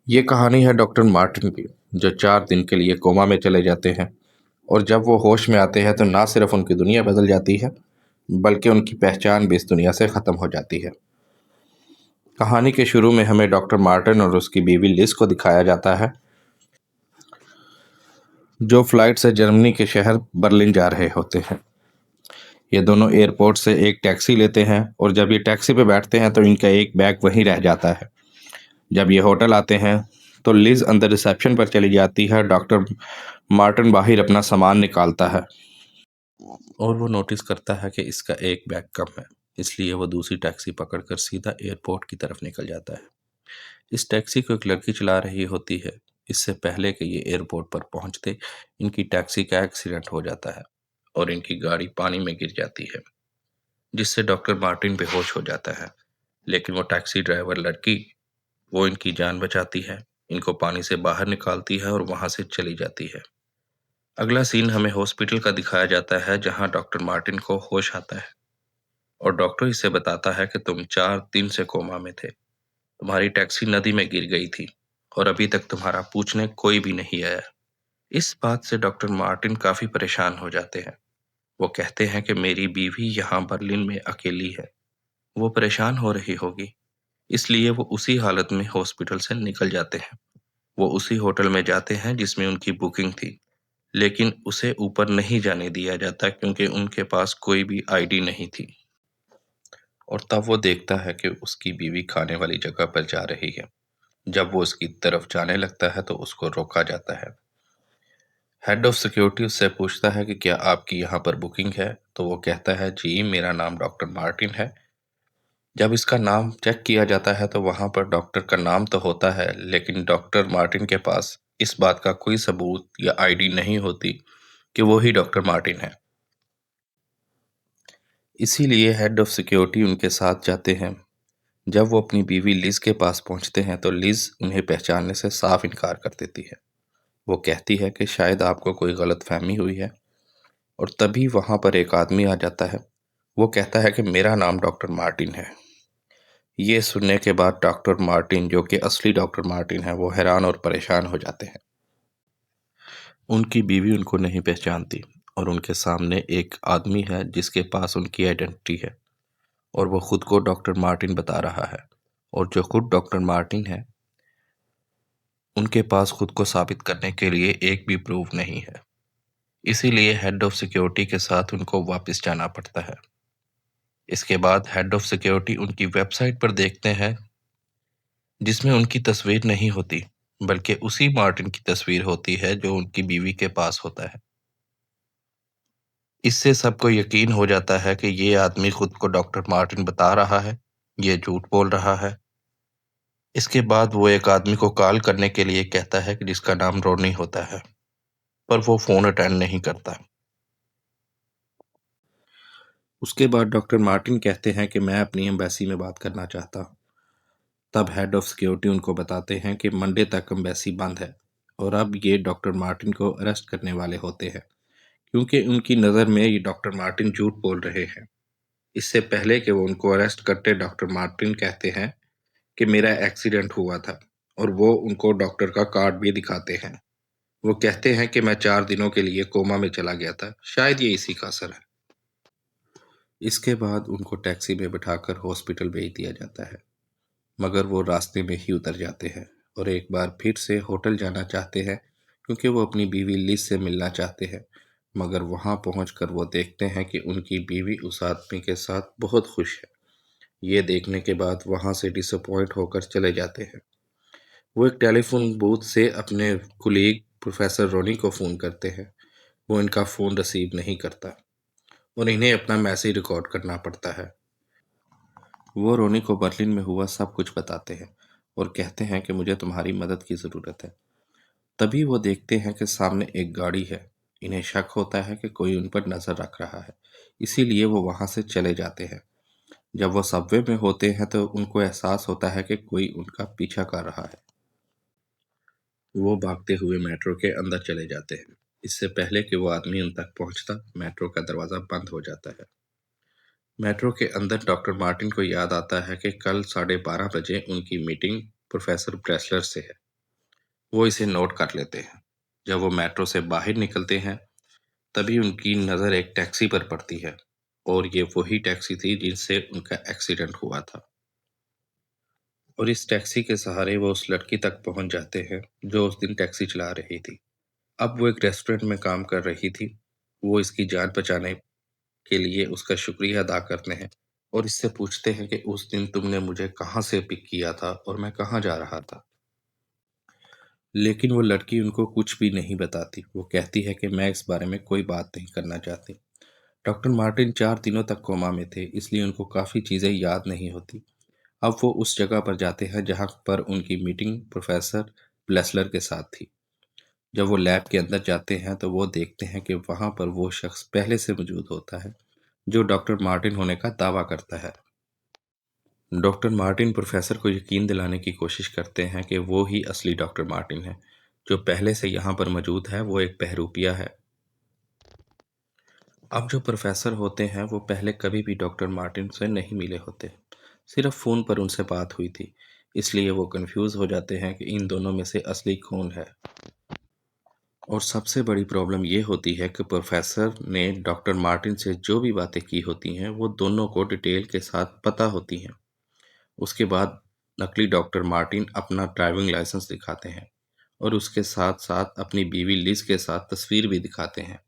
ये कहानी है डॉक्टर मार्टिन की, जो 4 दिन के लिए कोमा में चले जाते हैं और जब वो होश में आते हैं तो ना सिर्फ उनकी दुनिया बदल जाती है, बल्कि उनकी पहचान भी इस दुनिया से ख़त्म हो जाती है। कहानी के शुरू में हमें डॉक्टर मार्टिन और उसकी बीवी लिज को दिखाया जाता है, जो फ्लाइट से जर्मनी के शहर बर्लिन जा रहे होते हैं। ये दोनों एयरपोर्ट से एक टैक्सी लेते हैं और जब ये टैक्सी पे बैठते हैं तो इनका एक बैग वहीं रह जाता है। जब ये होटल आते हैं तो लिज अंदर रिसेप्शन पर चली जाती है। डॉक्टर मार्टिन बाहर अपना सामान निकालता है और वो नोटिस करता है कि इसका एक बैग कम है, इसलिए वो दूसरी टैक्सी पकड़कर सीधा एयरपोर्ट की तरफ निकल जाता है। इस टैक्सी को एक लड़की चला रही होती है। इससे पहले कि ये एयरपोर्ट पर पहुंचते, इनकी टैक्सी का एक्सीडेंट हो जाता है और इनकी गाड़ी पानी में गिर जाती है, जिससे डॉक्टर मार्टिन बेहोश हो जाता है। लेकिन वो टैक्सी ड्राइवर लड़की, वो इनकी जान बचाती है, इनको पानी से बाहर निकालती है और वहां से चली जाती है। अगला सीन हमें हॉस्पिटल का दिखाया जाता है, जहां डॉक्टर मार्टिन को होश आता है और डॉक्टर इसे बताता है कि तुम 4 दिन से कोमा में थे, तुम्हारी टैक्सी नदी में गिर गई थी और अभी तक तुम्हारा पूछने कोई भी नहीं आया। इस बात से डॉक्टर मार्टिन काफी परेशान हो जाते हैं। वो कहते हैं कि मेरी बीवी यहाँ बर्लिन में अकेली है, वो परेशान हो रही होगी, इसलिए वो उसी हालत में हॉस्पिटल से निकल जाते हैं। वो उसी होटल में जाते हैं जिसमें उनकी बुकिंग थी, लेकिन उसे ऊपर नहीं जाने दिया जाता क्योंकि उनके पास कोई भी आईडी नहीं थी। और तब वो देखता है कि उसकी बीवी खाने वाली जगह पर जा रही है। जब वो उसकी तरफ जाने लगता है तो उसको रोका जाता है। हेड ऑफ सिक्योरिटी उससे पूछता है कि क्या आपकी यहाँ पर बुकिंग है? तो वो कहता है जी, मेरा नाम डॉक्टर मार्टिन है। जब इसका नाम चेक किया जाता है तो वहां पर डॉक्टर का नाम तो होता है, लेकिन डॉक्टर मार्टिन के पास इस बात का कोई सबूत या आईडी नहीं होती कि वो ही डॉक्टर मार्टिन है। इसीलिए हेड ऑफ सिक्योरिटी उनके साथ जाते हैं। जब वो अपनी बीवी लिज के पास पहुंचते हैं तो लिज उन्हें पहचानने से साफ इनकार कर देती है। वो कहती है कि शायद आपको कोई गलतफहमी हुई है। और तभी वहां पर एक आदमी आ जाता है। वो कहता है कि मेरा नाम डॉक्टर मार्टिन है। ये सुनने के बाद डॉक्टर मार्टिन, जो कि असली डॉक्टर मार्टिन है, वो हैरान और परेशान हो जाते हैं। उनकी बीवी उनको नहीं पहचानती और उनके सामने एक आदमी है जिसके पास उनकी आइडेंटिटी है और वो खुद को डॉक्टर मार्टिन बता रहा है। और जो खुद डॉक्टर मार्टिन है, उनके पास खुद को साबित करने के लिए एक भी प्रूफ नहीं है। इसीलिए हेड ऑफ सिक्योरिटी के साथ उनको वापस जाना पड़ता है। इसके बाद हेड ऑफ सिक्योरिटी उनकी वेबसाइट पर देखते हैं, जिसमें उनकी तस्वीर नहीं होती, बल्कि उसी मार्टिन की तस्वीर होती है जो उनकी बीवी के पास होता है। इससे सबको यकीन हो जाता है कि ये आदमी खुद को डॉक्टर मार्टिन बता रहा है, ये झूठ बोल रहा है। इसके बाद वो एक आदमी को कॉल करने के लिए कहता है कि जिसका नाम रोनी होता है, पर वो फोन अटेंड नहीं करता। उसके बाद डॉक्टर मार्टिन कहते हैं कि मैं अपनी एम्बेसी में बात करना चाहता हूँ। तब हेड ऑफ सिक्योरिटी उनको बताते हैं कि मंडे तक एम्बेसी बंद है और अब ये डॉक्टर मार्टिन को अरेस्ट करने वाले होते हैं, क्योंकि उनकी नज़र में ये डॉक्टर मार्टिन झूठ बोल रहे हैं। इससे पहले कि वो उनको अरेस्ट करते, डॉक्टर मार्टिन कहते हैं कि मेरा एक्सीडेंट हुआ था और वो उनको डॉक्टर का कार्ड भी दिखाते हैं। वो कहते हैं कि मैं 4 दिनों के लिए कोमा में चला गया था, शायद ये इसी का असर है। इसके बाद उनको टैक्सी में बिठाकर हॉस्पिटल भेज दिया जाता है, मगर वो रास्ते में ही उतर जाते हैं और एक बार फिर से होटल जाना चाहते हैं, क्योंकि वो अपनी बीवी लिज से मिलना चाहते हैं। मगर वहां पहुंचकर वो देखते हैं कि उनकी बीवी उस आदमी के साथ बहुत खुश है। ये देखने के बाद वहां से डिसअपॉइंट होकर चले जाते हैं। वो एक टेलीफोन बूथ से अपने कुलीग प्रोफेसर रोनी को फ़ोन करते हैं। वो इनका फ़ोन रिसीव नहीं करता और इन्हें अपना मैसेज रिकॉर्ड करना पड़ता है। वो रोनी को बर्लिन में हुआ सब कुछ बताते हैं और कहते हैं कि मुझे तुम्हारी मदद की ज़रूरत है। तभी वो देखते हैं कि सामने एक गाड़ी है। इन्हें शक होता है कि कोई उन पर नज़र रख रहा है, इसीलिए वो वहाँ से चले जाते हैं। जब वो सबवे में होते हैं तो उनको एहसास होता है कि कोई उनका पीछा कर रहा है। वो भागते हुए मेट्रो के अंदर चले जाते हैं। इससे पहले कि वो आदमी उन तक पहुंचता, मेट्रो का दरवाज़ा बंद हो जाता है। मेट्रो के अंदर डॉक्टर मार्टिन को याद आता है कि कल 12:30 बजे उनकी मीटिंग प्रोफेसर ब्रेसलर से है। वो इसे नोट कर लेते हैं। जब वो मेट्रो से बाहर निकलते हैं, तभी उनकी नज़र एक टैक्सी पर पड़ती है और ये वही टैक्सी थी जिनसे उनका एक्सीडेंट हुआ था। और इस टैक्सी के सहारे वो उस लड़की तक पहुंच जाते हैं जो उस दिन टैक्सी चला रही थी। अब वो एक रेस्टोरेंट में काम कर रही थी। वो इसकी जान बचाने के लिए उसका शुक्रिया अदा करते हैं और इससे पूछते हैं कि उस दिन तुमने मुझे कहाँ से पिक किया था और मैं कहाँ जा रहा था। लेकिन वो लड़की उनको कुछ भी नहीं बताती। वो कहती है कि मैं इस बारे में कोई बात नहीं करना चाहती। डॉक्टर मार्टिन 4 दिनों तक कोमा में थे, इसलिए उनको काफ़ी चीज़ें याद नहीं होती। अब वो उस जगह पर जाते हैं जहाँ पर उनकी मीटिंग प्रोफेसर ब्लेसलर के साथ थी। जब वो लैब के अंदर जाते हैं तो वो देखते हैं कि वहाँ पर वो शख्स पहले से मौजूद होता है जो डॉक्टर मार्टिन होने का दावा करता है। डॉक्टर मार्टिन प्रोफेसर को यकीन दिलाने की कोशिश करते हैं कि वो ही असली डॉक्टर मार्टिन है। जो पहले से यहाँ पर मौजूद है वो एक बहरूपिया है। अब जो प्रोफेसर होते हैं वो पहले कभी भी डॉक्टर मार्टिन से नहीं मिले होते। सिर्फ फ़ोन पर उनसे बात हुई थी। इसलिए वो कंफ्यूज हो जाते हैं कि इन दोनों में से असली कौन है। और सबसे बड़ी प्रॉब्लम ये होती है कि प्रोफेसर ने डॉक्टर मार्टिन से जो भी बातें की होती हैं वो दोनों को डिटेल के साथ पता होती हैं। उसके बाद नकली डॉक्टर मार्टिन अपना ड्राइविंग लाइसेंस दिखाते हैं और उसके साथ साथ अपनी बीवी लिज के साथ तस्वीर भी दिखाते हैं।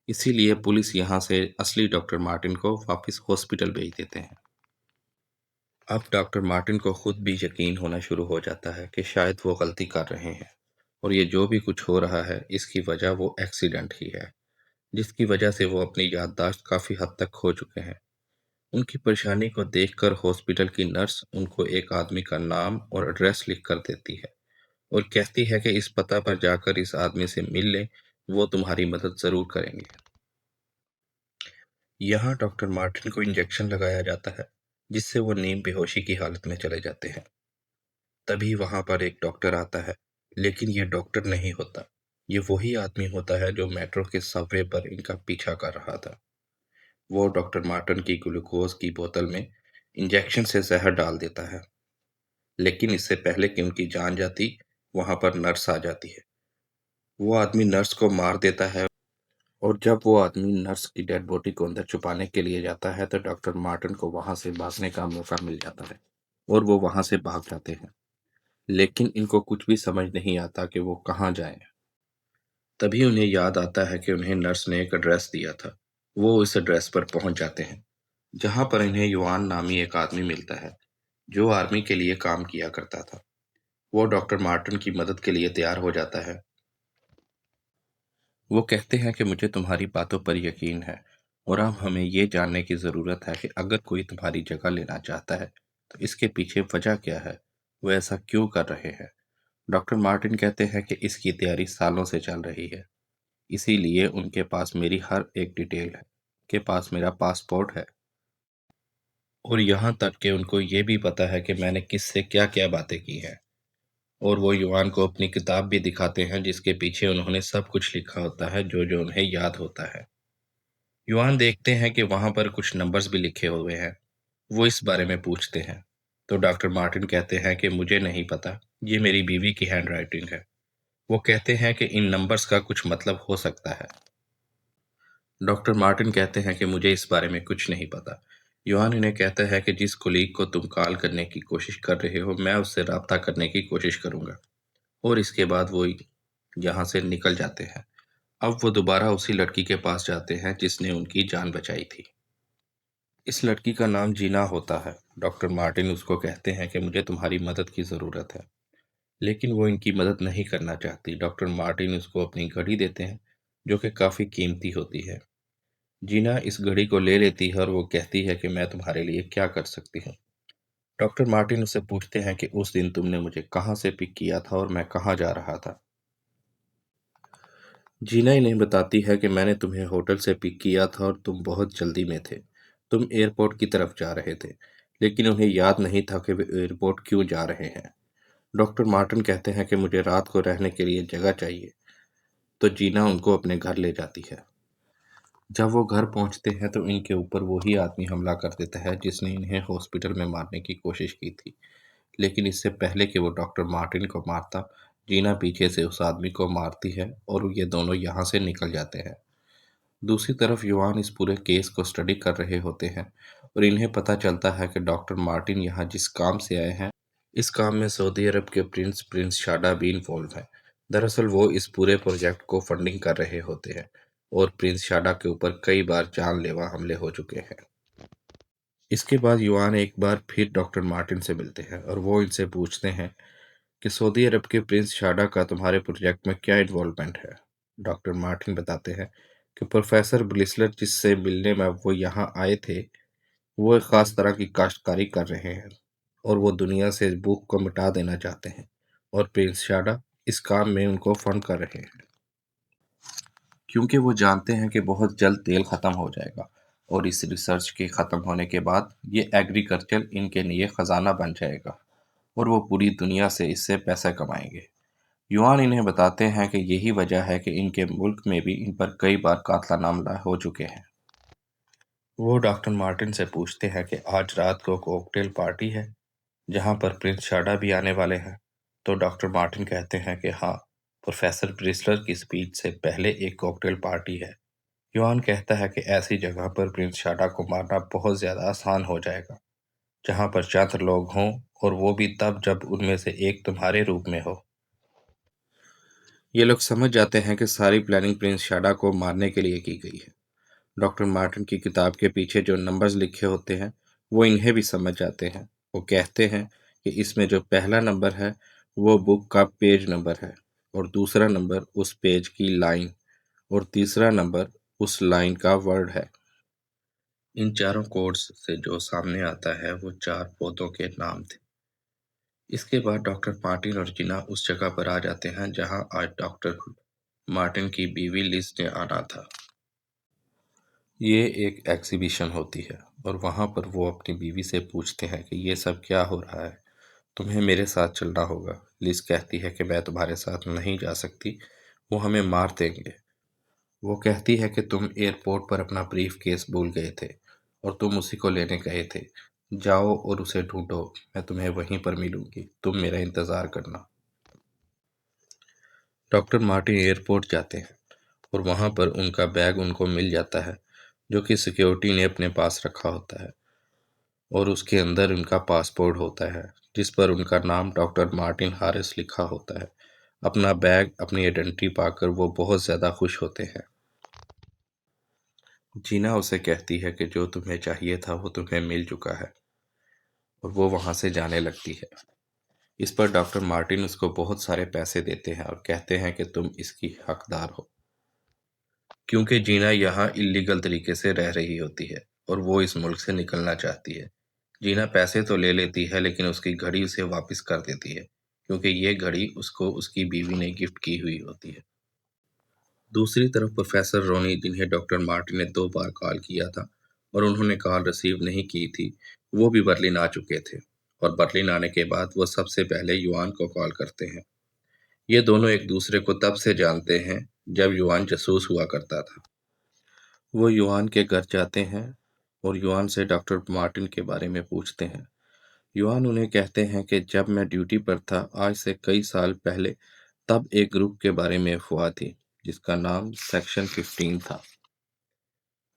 इसीलिए पुलिस यहाँ से असली डॉक्टर मार्टिन को वापस हॉस्पिटल भेज देते हैं। अब डॉक्टर मार्टिन को खुद भी यकीन होना शुरू हो जाता है कि शायद वो गलती कर रहे हैं और ये जो भी कुछ हो रहा है इसकी वजह वो एक्सीडेंट ही है, जिसकी वजह से वो अपनी याददाश्त काफ़ी हद तक खो चुके हैं। उनकी परेशानी को देखकर हॉस्पिटल की नर्स उनको एक आदमी का नाम और एड्रेस लिख कर देती है और कहती है कि इस पता पर जाकर इस आदमी से मिल लें, वो तुम्हारी मदद ज़रूर करेंगे। यहाँ डॉक्टर मार्टिन को इंजेक्शन लगाया जाता है जिससे वो नींद बेहोशी की हालत में चले जाते हैं। तभी वहाँ पर एक डॉक्टर आता है, लेकिन ये डॉक्टर नहीं होता। ये वही आदमी होता है जो मेट्रो के सबवे पर इनका पीछा कर रहा था। वो डॉक्टर मार्टिन की ग्लूकोज की बोतल में इंजेक्शन से जहर डाल देता है, लेकिन इससे पहले कि उनकी जान जाती, वहाँ पर नर्स आ जाती है। वो आदमी नर्स को मार देता है और जब वो आदमी नर्स की डेड बॉडी को अंदर छुपाने के लिए जाता है तो डॉक्टर मार्टिन को वहाँ से भागने का मौका मिल जाता है और वो वहाँ से भाग जाते हैं। लेकिन इनको कुछ भी समझ नहीं आता कि वो कहाँ जाएं। तभी उन्हें याद आता है कि उन्हें नर्स ने एक एड्रेस दिया था। वो उस एड्रेस पर पहुंच जाते हैं, जहां पर इन्हें युआन नामी एक आदमी मिलता है, जो आर्मी के लिए काम किया करता था। वो डॉक्टर मार्टिन की मदद के लिए तैयार हो जाता है। वो कहते हैं कि मुझे तुम्हारी बातों पर यकीन है और अब हमें ये जानने की ज़रूरत है कि अगर कोई तुम्हारी जगह लेना चाहता है, तो इसके पीछे वजह क्या है? वो ऐसा क्यों कर रहे हैं? डॉक्टर मार्टिन कहते हैं कि इसकी तैयारी सालों से चल रही है। इसीलिए उनके पास मेरी हर एक डिटेल है। के पास मेरा पासपोर्ट है और यहाँ तक कि उनको ये भी पता है कि मैंने किससे क्या-क्या बातें की हैं। और वो युवान को अपनी किताब भी दिखाते हैं जिसके पीछे उन्होंने सब कुछ लिखा होता है जो-जो उन्हें याद होता है। युवान देखते हैं कि वहाँ पर कुछ नंबर्स भी लिखे हुए हैं। वो इस बारे में पूछते हैं। तो डॉक्टर मार्टिन कहते हैं कि मुझे नहीं पता, ये मेरी बीवी की हैंडराइटिंग है। वो कहते हैं कि इन नंबर्स का कुछ मतलब हो सकता है। डॉक्टर मार्टिन कहते हैं कि मुझे इस बारे में कुछ नहीं पता। योहान इन्हें कहता है कि जिस कुलीग को तुम कॉल करने की कोशिश कर रहे हो, मैं उससे राब्ता करने की कोशिश करूंगा। और इसके बाद वो यहाँ से निकल जाते हैं। अब वो दोबारा उसी लड़की के पास जाते हैं जिसने उनकी जान बचाई थी। इस लड़की का नाम जीना होता है। डॉक्टर मार्टिन उसको कहते हैं कि मुझे तुम्हारी मदद की ज़रूरत है, लेकिन वो इनकी मदद नहीं करना चाहती। डॉक्टर मार्टिन उसको अपनी घड़ी देते हैं, जो कि काफ़ी कीमती होती है। जीना इस घड़ी को ले लेती है और वो कहती है कि मैं तुम्हारे लिए क्या कर सकती हूँ। डॉक्टर मार्टिन उससे पूछते हैं कि उस दिन तुमने मुझे कहाँ से पिक किया था और मैं कहाँ जा रहा था। जीना इन्हें बताती है कि मैंने तुम्हें होटल से पिक किया था और तुम बहुत जल्दी में थे। तुम एयरपोर्ट की तरफ जा रहे थे, लेकिन उन्हें याद नहीं था कि वे एयरपोर्ट क्यों जा रहे हैं। डॉक्टर मार्टिन कहते हैं कि मुझे रात को रहने के लिए जगह चाहिए, तो जीना उनको अपने घर ले जाती है। जब वो घर पहुंचते हैं तो इनके ऊपर वही आदमी हमला कर देता है जिसने इन्हें हॉस्पिटल में मारने की कोशिश की थी। लेकिन इससे पहले कि वो डॉक्टर मार्टिन को मारता, जीना पीछे से उस आदमी को मारती है और ये दोनों यहाँ से निकल जाते हैं। दूसरी तरफ युवान इस पूरे केस को स्टडी कर रहे होते हैं और इन्हें पता चलता है कि डॉक्टर मार्टिन यहाँ जिस काम से आए हैं, इस काम में सऊदी अरब के प्रिंस प्रिंस शाडा भी इन्वॉल्व हैं। दरअसल वो इस पूरे प्रोजेक्ट को फंडिंग कर रहे होते हैं और प्रिंस शाडा के ऊपर कई बार जानलेवा हमले हो चुके हैं। इसके बाद युवान एक बार फिर डॉक्टर मार्टिन से मिलते हैं और वो इनसे पूछते हैं कि सऊदी अरब के प्रिंस शाडा का तुम्हारे प्रोजेक्ट में क्या इन्वॉल्वमेंट है। डॉक्टर मार्टिन बताते हैं कि प्रोफेसर ब्लिसलर जिससे मिलने में वो यहाँ आए थे, वो एक खास तरह की काश्तकारी कर रहे हैं और वो दुनिया से इस भूख को मिटा देना चाहते हैं और प्रिंस शाडा इस काम में उनको फंड कर रहे हैं क्योंकि वो जानते हैं कि बहुत जल्द तेल ख़त्म हो जाएगा और इस रिसर्च के ख़त्म होने के बाद ये एग्रीकल्चर इनके लिए ख़जाना बन जाएगा और वो पूरी दुनिया से इससे पैसा कमाएंगे। युआन इन्हें बताते हैं कि यही वजह है कि इनके मुल्क में भी इन पर कई बार कातलाना हमला हो चुके हैं। वो डॉक्टर मार्टिन से पूछते हैं कि आज रात को कॉकटेल पार्टी है जहाँ पर प्रिंस शाडा भी आने वाले हैं। तो डॉक्टर मार्टिन कहते हैं कि हाँ, प्रोफेसर ब्रिस्लर की स्पीच से पहले एक कॉकटेल पार्टी है। युआन कहता है कि ऐसी जगह पर प्रिंस शाडा को मारना बहुत ज़्यादा आसान हो जाएगा, जहाँ पर चंद लोग हों और वो भी तब जब उनमें से एक तुम्हारे रूप में हो। ये लोग समझ जाते हैं कि सारी प्लानिंग प्रिंस शाडा को मारने के लिए की गई है। डॉक्टर मार्टिन की किताब के पीछे जो नंबर्स लिखे होते हैं, वो इन्हें भी समझ जाते हैं। वो कहते हैं कि इसमें जो पहला नंबर है, वो बुक का पेज नंबर है और दूसरा नंबर उस पेज की लाइन और तीसरा नंबर उस लाइन का वर्ड है। इन चारों कोड्स से जो सामने आता है, वो 4 पौधों के नाम थे। इसके बाद डॉक्टर मार्टिन और जिना उस जगह पर आ जाते हैं जहां आज डॉक्टर मार्टिन की बीवी लिज ने आना था। ये एक एग्जीबिशन होती है और वहाँ पर वो अपनी बीवी से पूछते हैं कि ये सब क्या हो रहा है, तुम्हें मेरे साथ चलना होगा। लिज कहती है कि मैं तुम्हारे साथ नहीं जा सकती, वो हमें मार देंगे। वो कहती है कि तुम एयरपोर्ट पर अपना ब्रीफ केस भूल गए थे और तुम उसी को लेने गए थे। जाओ और उसे ढूंढो, मैं तुम्हें वहीं पर मिलूंगी, तुम मेरा इंतज़ार करना। डॉक्टर मार्टिन एयरपोर्ट जाते हैं और वहाँ पर उनका बैग उनको मिल जाता है, जो कि सिक्योरिटी ने अपने पास रखा होता है और उसके अंदर उनका पासपोर्ट होता है, जिस पर उनका नाम डॉक्टर मार्टिन हारिस लिखा होता है। अपना बैग, अपनी आइडेंटिटी पाकर वो बहुत ज़्यादा खुश होते हैं। जीना उसे कहती है कि जो तुम्हें चाहिए था वो तुम्हें मिल चुका है और वो वहाँ से जाने लगती है। इस पर डॉक्टर मार्टिन उसको बहुत सारे पैसे देते हैं और कहते हैं कि तुम इसकी हकदार हो, क्योंकि जीना यहाँ इल्लीगल तरीके से रह रही होती है और वो इस मुल्क से निकलना चाहती है। जीना पैसे तो ले लेती है लेकिन उसकी घड़ी उसे वापस कर देती है, क्योंकि ये घड़ी उसको उसकी बीवी ने गिफ्ट की हुई होती है। दूसरी तरफ प्रोफेसर रोनी, जिन्हें डॉक्टर मार्टिन ने 2 बार कॉल किया था और उन्होंने कॉल रिसीव नहीं की थी, वो भी बर्लिन आ चुके थे और बर्लिन आने के बाद वो सबसे पहले युआन को कॉल करते हैं। ये दोनों एक दूसरे को तब से जानते हैं जब युआन जासूस हुआ करता था। वो युआन के घर जाते हैं और युआन से डॉक्टर मार्टिन के बारे में पूछते हैं। युआन उन्हें कहते हैं कि जब मैं ड्यूटी पर था आज से कई साल पहले, तब एक ग्रुप के बारे में अफवाह थी जिसका नाम सेक्शन 15 था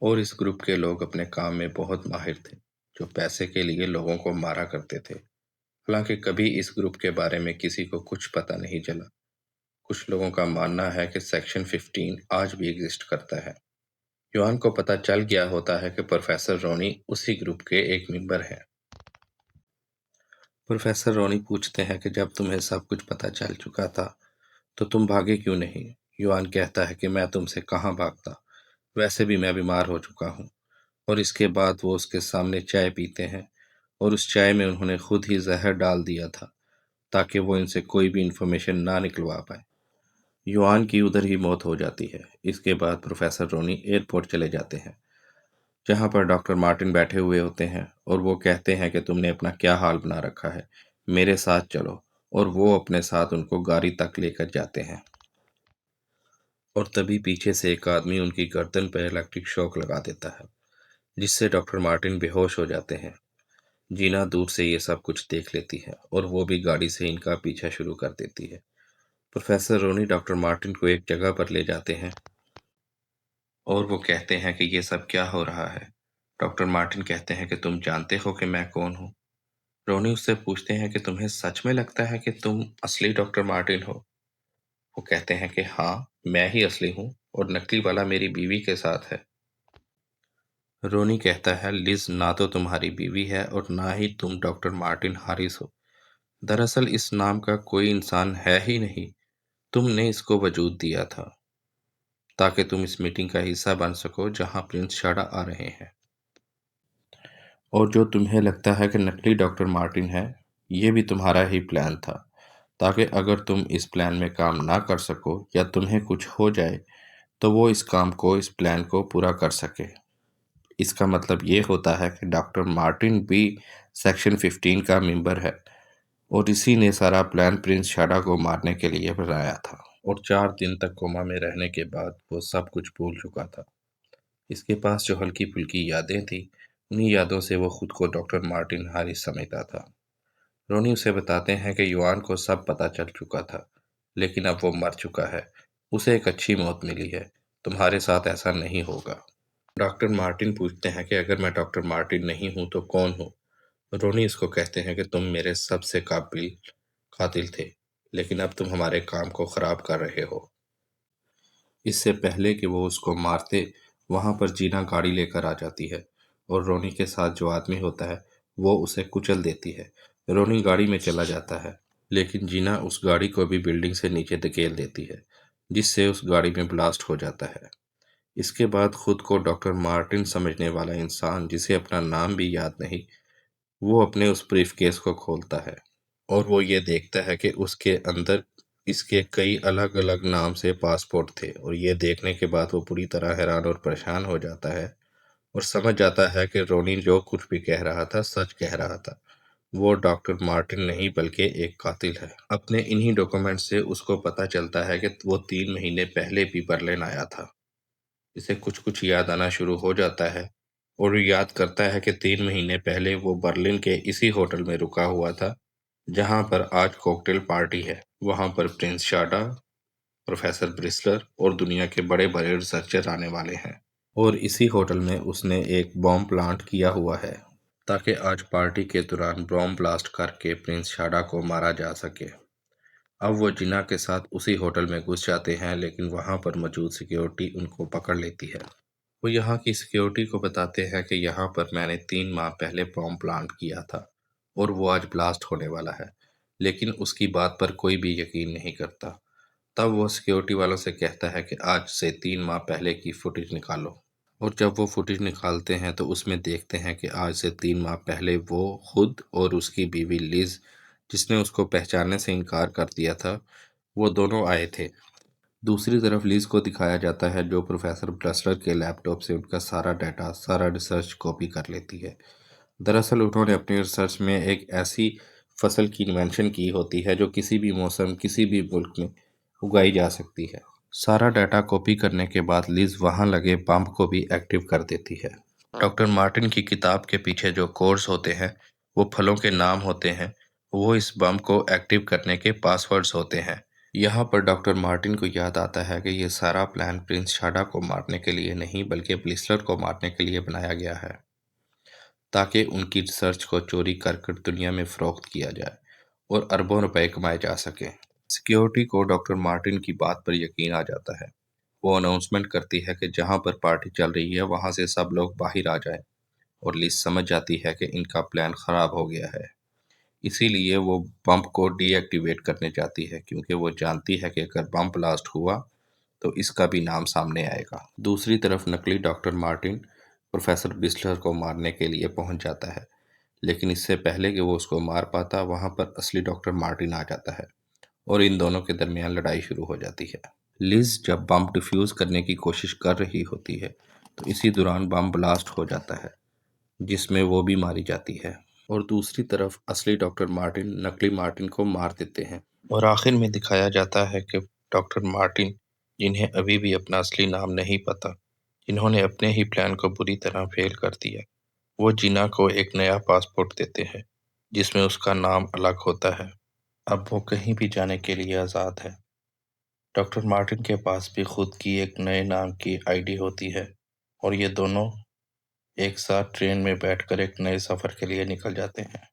और इस ग्रुप के लोग अपने काम में बहुत माहिर थे, जो पैसे के लिए लोगों को मारा करते थे। हालांकि कभी इस ग्रुप के बारे में किसी को कुछ पता नहीं चला। कुछ लोगों का मानना है कि सेक्शन 15 आज भी एग्जिस्ट करता है। युआन को पता चल गया होता है कि प्रोफेसर रोनी उसी ग्रुप के एक मेंबर हैं। प्रोफेसर रोनी पूछते हैं कि जब तुम्हें सब कुछ पता चल चुका था तो तुम भागे क्यों नहीं। युआन कहता है कि मैं तुमसे कहाँ भागता, वैसे भी मैं बीमार हो चुका हूँ। और इसके बाद वो उसके सामने चाय पीते हैं और उस चाय में उन्होंने खुद ही जहर डाल दिया था ताकि वो इनसे कोई भी इंफॉर्मेशन ना निकलवा पाए। युआन की उधर ही मौत हो जाती है। इसके बाद प्रोफेसर रोनी एयरपोर्ट चले जाते हैं जहाँ पर डॉक्टर मार्टिन बैठे हुए होते हैं और वो कहते हैं कि तुमने अपना क्या हाल बना रखा है, मेरे साथ चलो। और वो अपने साथ उनको गाड़ी तक लेकर जाते हैं और तभी पीछे से एक आदमी उनकी गर्दन पर इलेक्ट्रिक शॉक लगा देता है, जिससे डॉक्टर मार्टिन बेहोश हो जाते हैं। जीना दूर से ये सब कुछ देख लेती है और वो भी गाड़ी से इनका पीछा शुरू कर देती है। प्रोफेसर रोनी डॉक्टर मार्टिन को एक जगह पर ले जाते हैं और वो कहते हैं कि ये सब क्या हो रहा है। डॉक्टर मार्टिन कहते हैं कि तुम जानते हो कि मैं कौन हूँ। रोनी उससे पूछते हैं कि तुम्हें सच में लगता है कि तुम असली डॉक्टर मार्टिन हो। वो कहते हैं कि हाँ, मैं ही असली हूँ और नकली वाला मेरी बीवी के साथ है। रोनी कहता है, लिज ना तो तुम्हारी बीवी है और ना ही तुम डॉक्टर मार्टिन हारिस हो। दरअसल इस नाम का कोई इंसान है ही नहीं। तुमने इसको वजूद दिया था ताकि तुम इस मीटिंग का हिस्सा बन सको जहां प्रिंस शाडा आ रहे हैं। और जो तुम्हें लगता है कि नकली डॉक्टर मार्टिन है, ये भी तुम्हारा ही प्लान था, ताकि अगर तुम इस प्लान में काम ना कर सको या तुम्हें कुछ हो जाए तो वो इस प्लान को पूरा कर सके। इसका मतलब ये होता है कि डॉक्टर मार्टिन भी सेक्शन 15 का मेंबर है और इसी ने सारा प्लान प्रिंस शाडा को मारने के लिए बनाया था। और 4 दिन तक कोमा में रहने के बाद वो सब कुछ भूल चुका था। इसके पास जो हल्की-फुल्की यादें थी, उन्हीं यादों से वो खुद को डॉक्टर मार्टिन हारिस समझता था। रोनी उसे बताते हैं कि युआन को सब पता चल चुका था, लेकिन अब वो मर चुका है। उसे एक अच्छी मौत मिली है। तुम्हारे साथ ऐसा नहीं होगा। डॉक्टर मार्टिन पूछते हैं कि अगर मैं डॉक्टर मार्टिन नहीं हूँ तो कौन हूँ? रोनी इसको कहते हैं कि तुम मेरे सबसे काबिल कातिल थे, लेकिन अब तुम हमारे काम को खराब कर रहे हो। इससे पहले कि वो उसको मारते, वहां पर जीना गाड़ी लेकर आ जाती है और रोनी के साथ जो आदमी होता है वो उसे कुचल देती है। रोनी गाड़ी में चला जाता है, लेकिन जीना उस गाड़ी को भी बिल्डिंग से नीचे धकेल देती है, जिससे उस गाड़ी में ब्लास्ट हो जाता है। इसके बाद खुद को डॉक्टर मार्टिन समझने वाला इंसान, जिसे अपना नाम भी याद नहीं, वो अपने उस ब्रीफकेस को खोलता है और वो ये देखता है कि उसके अंदर इसके कई अलग-अलग नाम से पासपोर्ट थे। और ये देखने के बाद वो पूरी तरह हैरान और परेशान हो जाता है और समझ जाता है कि रोनी जो कुछ भी कह रहा था सच कह रहा था। वो डॉक्टर मार्टिन नहीं बल्कि एक कातिल है। अपने इन्हीं डॉक्यूमेंट से उसको पता चलता है कि वो 3 महीने पहले भी बर्लिन आया था। इसे कुछ कुछ याद आना शुरू हो जाता है और वो याद करता है कि 3 महीने पहले वो बर्लिन के इसी होटल में रुका हुआ था जहां पर आज कॉकटेल पार्टी है। वहां पर प्रिंस शाडा, प्रोफेसर ब्रिस्लर और दुनिया के बड़े बड़े रिसर्चर आने वाले हैं। और इसी होटल में उसने एक बॉम्ब प्लांट किया हुआ है ताकि आज पार्टी के दौरान बॉम्ब ब्लास्ट करके प्रिंस शाडा को मारा जा सके। अब वो जिना के साथ उसी होटल में घुस जाते हैं, लेकिन वहां पर मौजूद सिक्योरिटी उनको पकड़ लेती है। वो यहाँ की सिक्योरिटी को बताते हैं कि यहाँ पर मैंने 3 माह पहले बॉम्ब प्लांट किया था और वो आज ब्लास्ट होने वाला है, लेकिन उसकी बात पर कोई भी यकीन नहीं करता। तब वो सिक्योरिटी वालों से कहता है कि आज से 3 माह पहले की फुटेज निकालो। और जब वो फुटेज निकालते हैं तो उसमें देखते हैं कि आज से 3 माह पहले वो खुद और उसकी बीवी लिज, जिसने उसको पहचानने से इनकार कर दिया था, वो दोनों आए थे। दूसरी तरफ लिज को दिखाया जाता है जो प्रोफेसर ब्रसलर के लैपटॉप से उनका सारा डाटा, सारा रिसर्च कॉपी कर लेती है। दरअसल उन्होंने अपनी रिसर्च में एक ऐसी फसल की इन्वेंशन की होती है जो किसी भी मौसम, किसी भी मुल्क में उगाई जा सकती है। सारा डाटा कॉपी करने के बाद लिज वहां लगे पंप को भी एक्टिव कर देती है। डॉक्टर मार्टिन की किताब के पीछे जो कोड्स होते हैं, वो फलों के नाम होते हैं। वो इस बम को एक्टिव करने के पासवर्ड्स होते हैं। यहाँ पर डॉक्टर मार्टिन को याद आता है कि ये सारा प्लान प्रिंस शाडा को मारने के लिए नहीं बल्कि ब्लिस्टर को मारने के लिए बनाया गया है, ताकि उनकी रिसर्च को चोरी कर कर दुनिया में फरोख्त किया जाए और अरबों रुपए कमाए जा सके। सिक्योरिटी को डॉक्टर मार्टिन की बात पर यकीन आ जाता है। वो अनाउंसमेंट करती है कि जहाँ पर पार्टी चल रही है वहाँ से सब लोग बाहर आ जाएं। और लिज समझ जाती है कि इनका प्लान खराब हो गया है। इसीलिए वो पंप को डीएक्टिवेट करने जाती है, क्योंकि वो जानती है कि अगर बम ब्लास्ट हुआ तो इसका भी नाम सामने आएगा। दूसरी तरफ नकली डॉक्टर मार्टिन प्रोफेसर बिस्लर को मारने के लिए पहुंच जाता है, लेकिन इससे पहले कि वो उसको मार पाता, वहां पर असली डॉक्टर मार्टिन आ जाता है और इन दोनों के दरमियान लड़ाई शुरू हो जाती है। लिज जब बम डिफ्यूज करने की कोशिश कर रही होती है तो इसी दौरान बम ब्लास्ट हो जाता है, जिसमें वो भी मारी जाती है। और दूसरी तरफ असली डॉक्टर मार्टिन नकली मार्टिन को मार देते हैं। और आखिर में दिखाया जाता है कि डॉक्टर मार्टिन, जिन्हें अभी भी अपना असली नाम नहीं पता, जिन्होंने अपने ही प्लान को बुरी तरह फेल कर दिया, वो जीना को एक नया पासपोर्ट देते हैं जिसमें उसका नाम अलग होता है। अब वो कहीं भी जाने के लिए आज़ाद है। डॉक्टर मार्टिन के पास भी खुद की एक नए नाम की आईडी होती है और ये दोनों एक साथ ट्रेन में बैठकर एक नए सफर के लिए निकल जाते हैं।